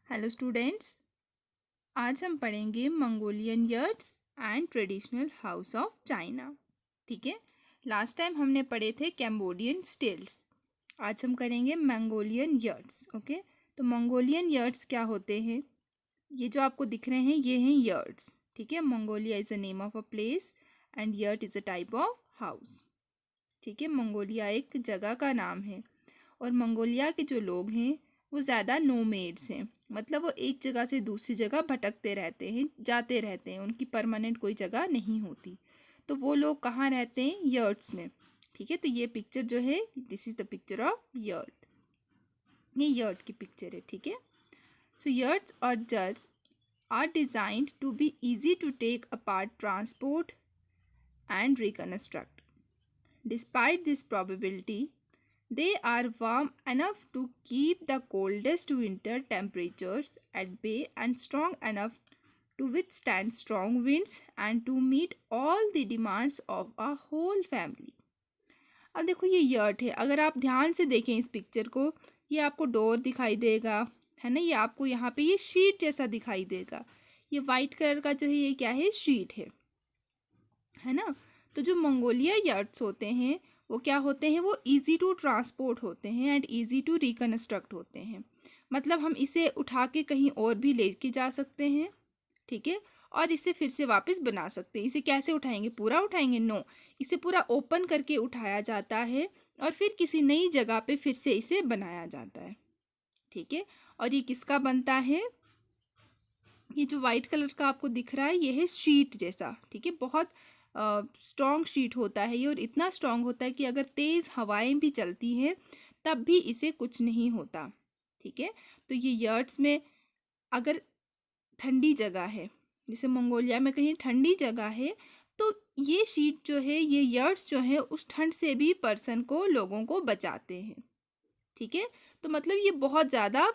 Hello students, आज हम पढ़ेंगे Mongolian yurts and traditional house of China. ठीक है, लास्ट टाइम हमने पढ़े थे कैम्बोडियन स्टिल्स। आज हम करेंगे मंगोलियन यर्ट्स। ओके, तो मंगोलियन यर्ट्स क्या होते हैं? ये जो आपको दिख रहे हैं ये हैं यर्ट्स। ठीक है, Mongolia is a name of a place and yurt is a type of house. ठीक है, मंगोलिया एक जगह का नाम है और मंगोलिया के जो लोग हैं वो ज़्यादा नोमेड्स हैं, मतलब वो एक जगह से दूसरी जगह भटकते रहते हैं, जाते रहते हैं, उनकी परमानेंट कोई जगह नहीं होती। तो वो लोग कहाँ रहते हैं? यर्ट्स में। ठीक है, तो ये पिक्चर जो है this is the picture of yurt. ये यर्ट की पिक्चर है। ठीक है, सो यर्ट्स और जर्ट्स are designed to be easy to take apart, transport and reconstruct. Despite this probability, they are warm enough to keep the coldest winter temperatures at bay and strong enough to withstand strong winds and to meet all the demands of a whole family. अब देखो ये yurt है, अगर आप ध्यान से देखें इस पिक्चर को, ये आपको डोर दिखाई देगा, है ना? ये आपको यहाँ पे ये शीट जैसा दिखाई देगा। ये वाइट कलर का जो है ये क्या है? शीट है ना? तो जो मंगोलिया यर्ट्स होते हैं वो क्या होते हैं? वो इजी टू ट्रांसपोर्ट होते हैं एंड इजी टू रिकंस्ट्रक्ट होते हैं। मतलब हम इसे उठा के कहीं और भी लेके जा सकते हैं, ठीक है, और इसे फिर से वापस बना सकते हैं। इसे कैसे उठाएंगे? पूरा उठाएंगे? नो, इसे पूरा ओपन करके उठाया जाता है और फिर किसी नई जगह पे फिर से इसे बनाया जाता है। ठीक है, और ये किसका बनता है? ये जो वाइट कलर का आपको दिख रहा है ये है शीट जैसा। ठीक है, बहुत स्ट्रॉन्ग शीट होता है ये, और इतना स्ट्रॉन्ग होता है कि अगर तेज़ हवाएं भी चलती हैं तब भी इसे कुछ नहीं होता। ठीक है, तो ये यर्ट्स में अगर ठंडी जगह है, जैसे मंगोलिया में कहीं ठंडी जगह है, तो ये शीट जो है, ये यर्ट्स जो है, उस ठंड से भी पर्सन को, लोगों को बचाते हैं। ठीक है, तो मतलब ये बहुत ज़्यादा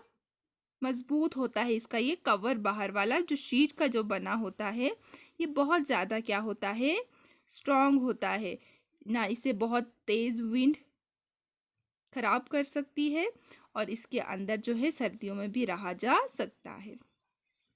मजबूत होता है इसका ये कवर, बाहर वाला जो शीट का जो बना होता है ये बहुत ज़्यादा क्या होता है? स्ट्रॉन्ग होता है ना। इसे बहुत तेज़ विंड खराब कर सकती है और इसके अंदर जो है सर्दियों में भी रहा जा सकता है।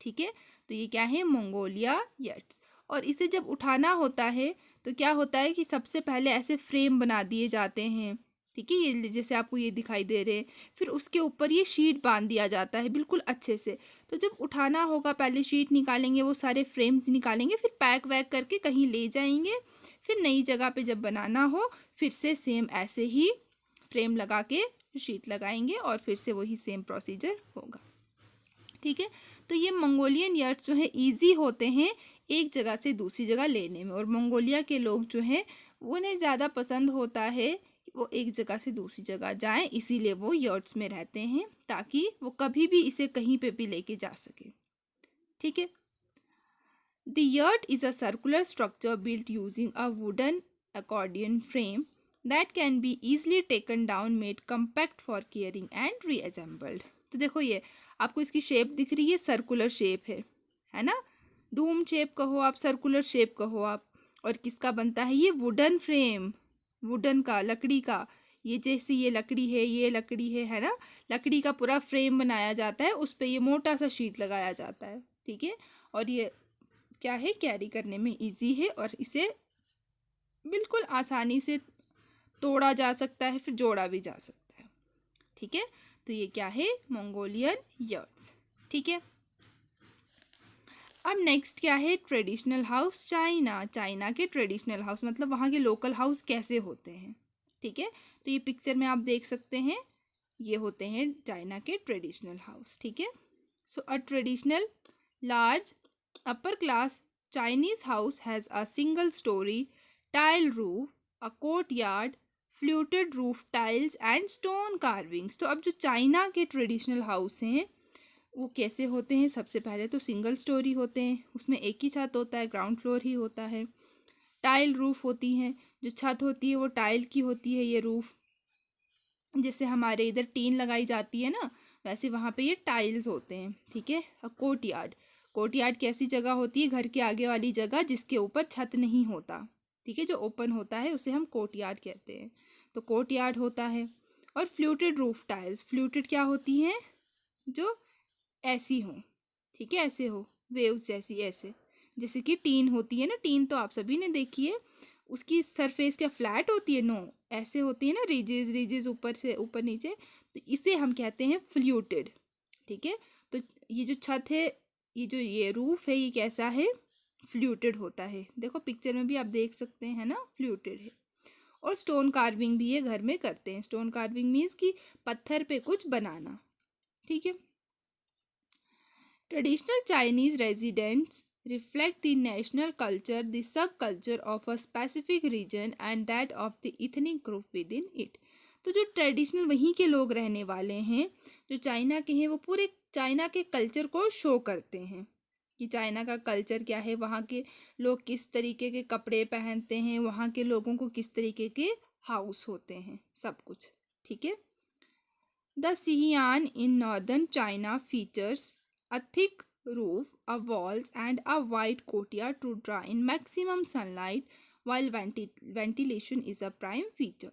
ठीक है, तो ये क्या है? मंगोलिया यर्ट्स। और इसे जब उठाना होता है तो क्या होता है कि सबसे पहले ऐसे फ्रेम बना दिए जाते हैं। ठीक है, ये जैसे आपको ये दिखाई दे रहे हैं, फिर उसके ऊपर ये शीट बांध दिया जाता है बिल्कुल अच्छे से। तो जब उठाना होगा पहले शीट निकालेंगे, वो सारे फ्रेम्स निकालेंगे, फिर पैक वैक करके कहीं ले जाएंगे, फिर नई जगह पे जब बनाना हो फिर से सेम ऐसे ही फ्रेम लगा के शीट लगाएंगे और फिर से वही सेम प्रोसीजर होगा। ठीक है, तो ये मंगोलियन यर्ट्स जो है ईजी होते हैं एक जगह से दूसरी जगह लेने में, और मंगोलिया के लोग जो हैं उन्हें ज़्यादा पसंद होता है कि वो एक जगह से दूसरी जगह जाएं, इसीलिए वो यर्ट्स में रहते हैं ताकि वो कभी भी इसे कहीं पे भी लेके जा सके। ठीक है, the yurt is a circular structure built using a wooden accordion frame that can be easily taken down, made compact for carrying and reassembled. तो देखो ये आपको इसकी शेप दिख रही है, सर्कुलर शेप है ना? डूम शेप कहो आप, सर्कुलर शेप कहो आप। और किसका बनता है? ये वुडन फ्रेम, वुडन का, लकड़ी का। ये जैसी ये लकड़ी है, ये लकड़ी है ना? लकड़ी का पूरा फ्रेम बनाया जाता है, उस पर ये मोटा सा शीट लगाया जाता है। ठीक है, और ये क्या है? कैरी करने में इजी है और इसे बिल्कुल आसानी से तोड़ा जा सकता है, फिर जोड़ा भी जा सकता है। ठीक है, तो ये क्या है? मंगोलियन यर्ट्स। ठीक है, अब नेक्स्ट क्या है? Traditional house China. चाइना के ट्रेडिशनल हाउस मतलब वहाँ के लोकल हाउस कैसे होते हैं। ठीक है, तो ये पिक्चर में आप देख सकते हैं, ये होते हैं चाइना के ट्रेडिशनल हाउस। ठीक है, so a traditional large upper class Chinese house has a single storey tile roof, a courtyard, fluted roof tiles and stone carvings. तो अब जो चाइना के ट्रेडिशनल हाउस हैं वो कैसे होते हैं? सबसे पहले तो सिंगल स्टोरी होते हैं, उसमें एक ही छत होता है, ग्राउंड फ्लोर ही होता है। टाइल रूफ होती हैं, जो छत होती है वो टाइल की होती है। ये रूफ जैसे हमारे इधर टीन लगाई जाती है ना, वैसे वहाँ पे ये टाइल्स होते हैं। ठीक है, कोर्टयार्ड, कोर्टयार्ड कैसी जगह होती है? घर के आगे वाली जगह जिसके ऊपर छत नहीं होता। ठीक है, जो ओपन होता है उसे हम कोर्टयार्ड कहते हैं। तो कोर्टयार्ड होता है। और फ्लूटेड रूफ टाइल्स, फ्लूटेड क्या होती हैं? जो ऐसी हो, ठीक है, ऐसे हो, वेव्स जैसी, ऐसे जैसे कि टीन होती है ना, टीन तो आप सभी ने देखी है, उसकी सरफेस क्या फ्लैट होती है? नो, ऐसे होती है ना, रिजेस रिजेस ऊपर से ऊपर नीचे, तो इसे हम कहते हैं फ्लूटेड, ठीक है। तो ये जो छत है, ये जो ये रूफ है, ये कैसा है? फ्लूटेड होता है। देखो पिक्चर में भी आप देख सकते हैं ना, फ्लूटेड है। और स्टोन कार्विंग भी ये घर में करते हैं। स्टोन कार्विंग मीन्स कि पत्थर पे कुछ बनाना, ठीक है। Traditional Chinese residents reflect the national culture, the subculture of a specific region and that of the ethnic group within it. तो जो ट्रेडिशनल वहीं के लोग रहने वाले हैं, जो चाइना के हैं, वो पूरे चाइना के कल्चर को शो करते हैं कि चाइना का कल्चर क्या है, वहाँ के लोग किस तरीके के कपड़े पहनते हैं, वहाँ के लोगों को किस तरीके के हाउस होते हैं, सब कुछ, ठीक है। The Xi'an in northern China features a thick roof, a walls, and a wide courtyard to draw in maximum sunlight, while ventilation is a prime feature.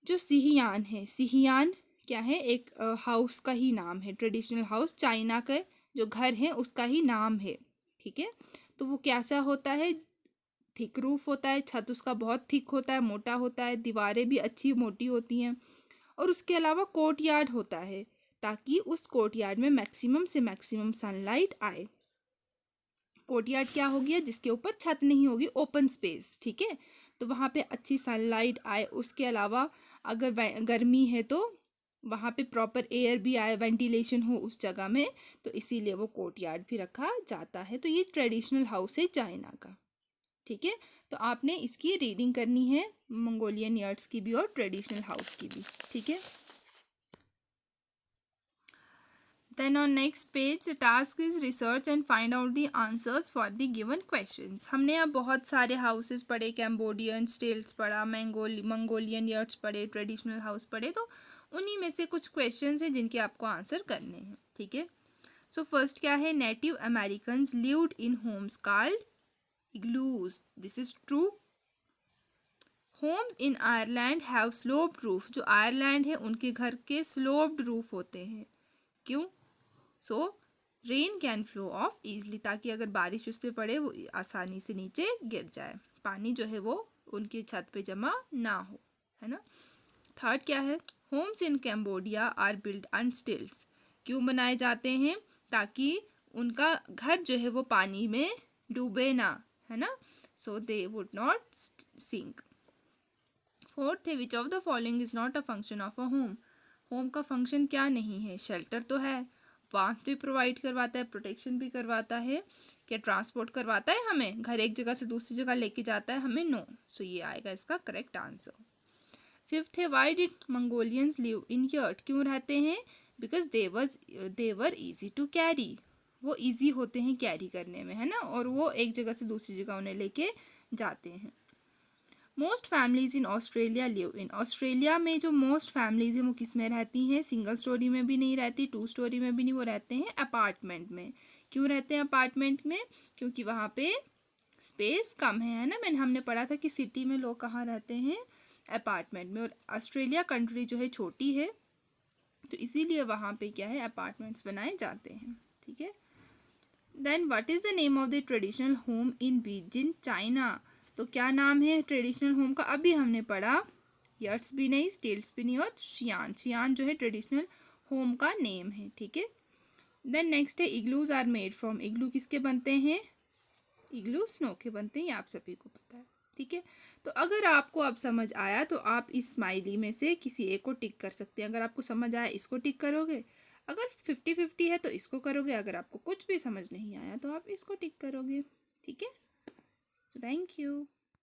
जो सिहियान है, सिहियान क्या है? एक हाउस का ही नाम है, ट्रेडिशनल हाउस, चाइना का जो घर है उसका ही नाम है, ठीक है। तो वो कैसा होता है? थिक रूफ होता है, छत उसका बहुत थिक होता है, मोटा होता है, दीवारें भी अच्छी मोटी होती हैं, और उसके अलावा कोर्ट यार्ड होता है ताकि उस कोर्ट यार्ड में मैक्सिमम से मैक्सिमम सनलाइट आए। कोर्ट यार्ड क्या हो गया? जिसके ऊपर छत नहीं होगी, ओपन स्पेस, ठीक है। तो वहाँ पे अच्छी सनलाइट आए। उसके अलावा अगर गर्मी है तो वहाँ पे प्रॉपर एयर भी आए, वेंटिलेशन हो उस जगह में, तो इसीलिए वो कोर्ट यार्ड भी रखा जाता है। तो ये ट्रेडिशनल हाउस है चाइना का, ठीक है। तो आपने इसकी रीडिंग करनी है, मंगोलियन यर्ट्स की भी और ट्रेडिशनल हाउस की भी, ठीक है। Then on next page, the task is research and find out the answers for the given questions. हमने अब बहुत सारे हाउसेस पढ़े, कैम्बोडियन स्टेट्स पढ़ा, मंगोलियन यर्ट्स पढ़े, ट्रेडिशनल हाउस पढ़े, तो उन्हीं में से कुछ क्वेश्चंस हैं जिनके आपको आंसर करने हैं, ठीक है। सो फर्स्ट क्या है? Native Americans lived in homes called igloos, this is true. Homes in Ireland have sloped roof, जो आयरलैंड है उनके घर के स्लोप्ड रूफ होते हैं, क्यों? So rain can flow off easily, ताकि अगर बारिश उस पर पड़े वो आसानी से नीचे गिर जाए, पानी जो है वो उनकी छत पे जमा ना हो, है ना। थर्ड क्या है? Homes in Cambodia are build on stilts, क्यों बनाए जाते हैं? ताकि उनका घर जो है वो पानी में डूबे ना, है ना, so they would not sink. Fourth है, which of the following is not a function of a home, home का फंक्शन क्या नहीं है? शेल्टर तो है, वार्मथ भी प्रोवाइड करवाता है, प्रोटेक्शन भी करवाता है, क्या ट्रांसपोर्ट करवाता है हमें, घर एक जगह से दूसरी जगह लेके जाता है हमें? नो। सो ये आएगा इसका करेक्ट आंसर। फिफ्थ है, why did Mongolians live in yurt, क्यों रहते हैं? Because they were easy to carry, वो ईजी होते हैं कैरी करने में, है ना, और वो एक जगह से दूसरी जगह उन्हें लेके जाते हैं। Most families in Australia live in, Australia में जो मोस्ट फैमिलीज हैं वो किस में रहती हैं? सिंगल स्टोरी में भी नहीं रहती, टू स्टोरी में भी नहीं, वो रहते हैं अपार्टमेंट में। क्यों रहते हैं अपार्टमेंट में? क्योंकि वहाँ पे स्पेस कम है ना। हमने पढ़ा था कि सिटी में लोग कहाँ रहते हैं? अपार्टमेंट में। और ऑस्ट्रेलिया कंट्री जो है छोटी है, तो इसीलिए वहाँ पे क्या है? अपार्टमेंट्स बनाए जाते हैं, ठीक है। Then what is the name of the traditional home in Beijing China, तो क्या नाम है ट्रेडिशनल होम का? अभी हमने पढ़ा, यर्ट्स भी नहीं, स्टिल्ट्स भी नहीं, और शियान, शियान जो है ट्रेडिशनल होम का नेम है, ठीक है। देन नेक्स्ट है, इग्लूज आर मेड फ्रॉम, इग्लू किसके बनते हैं? इग्लू स्नो के बनते हैं, ये आप सभी को पता है, ठीक है। तो अगर आपको अब समझ आया तो आप इस स्माइली में से किसी एक को टिक कर सकते हैं। अगर आपको समझ आया इसको टिक करोगे, अगर 50-50 है तो इसको करोगे, अगर आपको कुछ भी समझ नहीं आया तो आप इसको टिक करोगे, ठीक है। So thank you.